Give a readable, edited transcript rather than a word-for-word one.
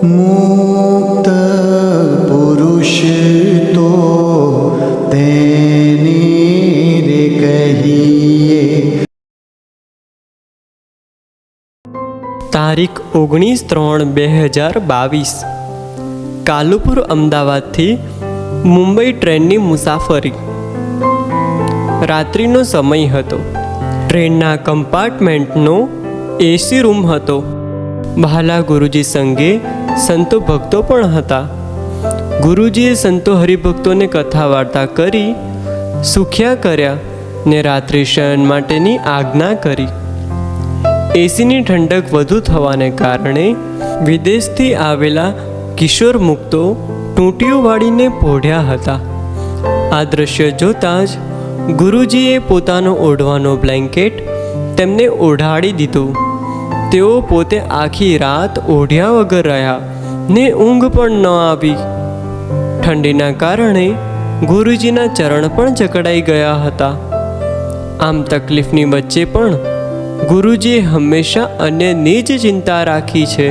મુક્ત પુરુષ તો તેને રે કહીએ. તારીખ 19/3/2022 કાલુપુર અમદાવાદથી મુંબઈ ટ્રેનની મુસાફરી. રાત્રિનો સમય હતો. ટ્રેનના કમ્પાર્ટમેન્ટનો એસી રૂમ હતો. બહાલા ગુરુજી સંગે સંતો ભક્તો પણ હતા. ગુરુજીએ સંતો હરિભક્તોને કથા વાર્તા કરી સુખ્યા કર્યા ને રાત્રિ શયન માટેની આજ્ઞા કરી. એસીની ઠંડક વધુ થવાને કારણે વિદેશથી આવેલા કિશોર મુક્તો ટૂંટીઓ વાળીને પોઢ્યા હતા. આ દ્રશ્ય જોતાં જ ગુરુજીએ પોતાનો ઓઢવાનો બ્લેન્કેટ તેમને ઓઢાડી દીધું. તેઓ પોતે આખી રાત ઓઢ્યા વગર રહ્યા ને ઊંઘ પણ ન આવી. ઠંડીના કારણે ગુરુજીના ચરણ પણ જકડાઈ ગયા હતા. આમ તકલીફની વચ્ચે પણ ગુરુજીએ હંમેશા અન્યની જ ચિંતા રાખી છે.